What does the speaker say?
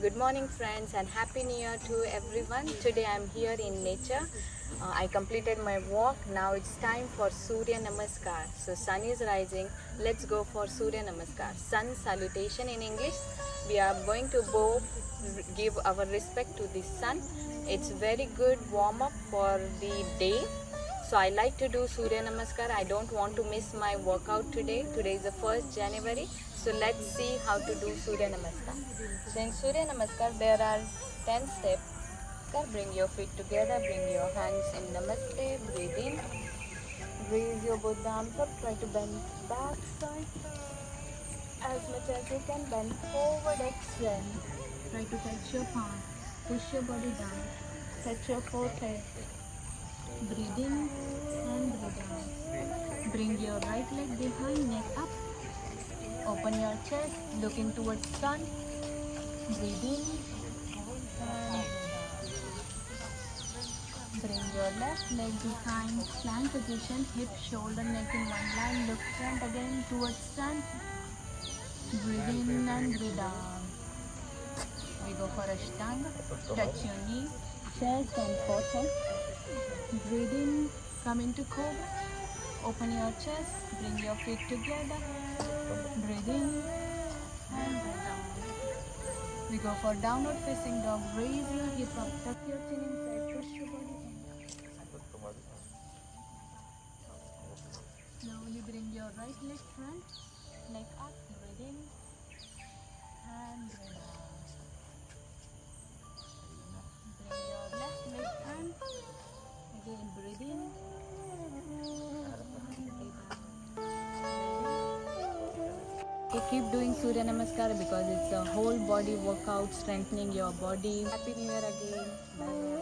Good morning friends and happy new year to everyone. Today I am here in nature. I completed my walk. Now it's time for Surya Namaskar. So sun is rising. Let's go for Surya Namaskar. Sun salutation in English. We are going to bow, give our respect to the sun. It's very good warm up for the day. So I like to do Surya Namaskar. I don't want to miss my workout today. Today is the 1st January. So let's see how to do Surya Namaskar. So in Surya Namaskar there are 10 steps. Bring your feet together, bring your hands in Namaste, breathe in. Raise your both arms up, try to bend back side. As much as you can, bend forward, extend. Try to touch your palm, push your body down, touch your forehead. Breathe in and breathe out. Bring your right leg behind, neck up. Open your chest, looking towards sun. Breathe in and breathe out. Bring your left leg behind, plank position, hip, shoulder, neck in one line. Look front again towards sun. Breathe in and breathe out. We go for Ashtanga. Touch your knee, chest and forehead. Breathe in, come into Cobra. Open your chest, bring your feet together. Breathe in and breathe out. We go for downward facing dog. Raise your hip up, tuck your chin inside, push your body in. Slowly bring your right leg front, leg up, breathe in and breathe out. Bring your left leg front, again breathe in and breathe out. Okay, keep doing Surya Namaskar because it's a whole body workout, strengthening your body. Happy New Year again. Bye bye.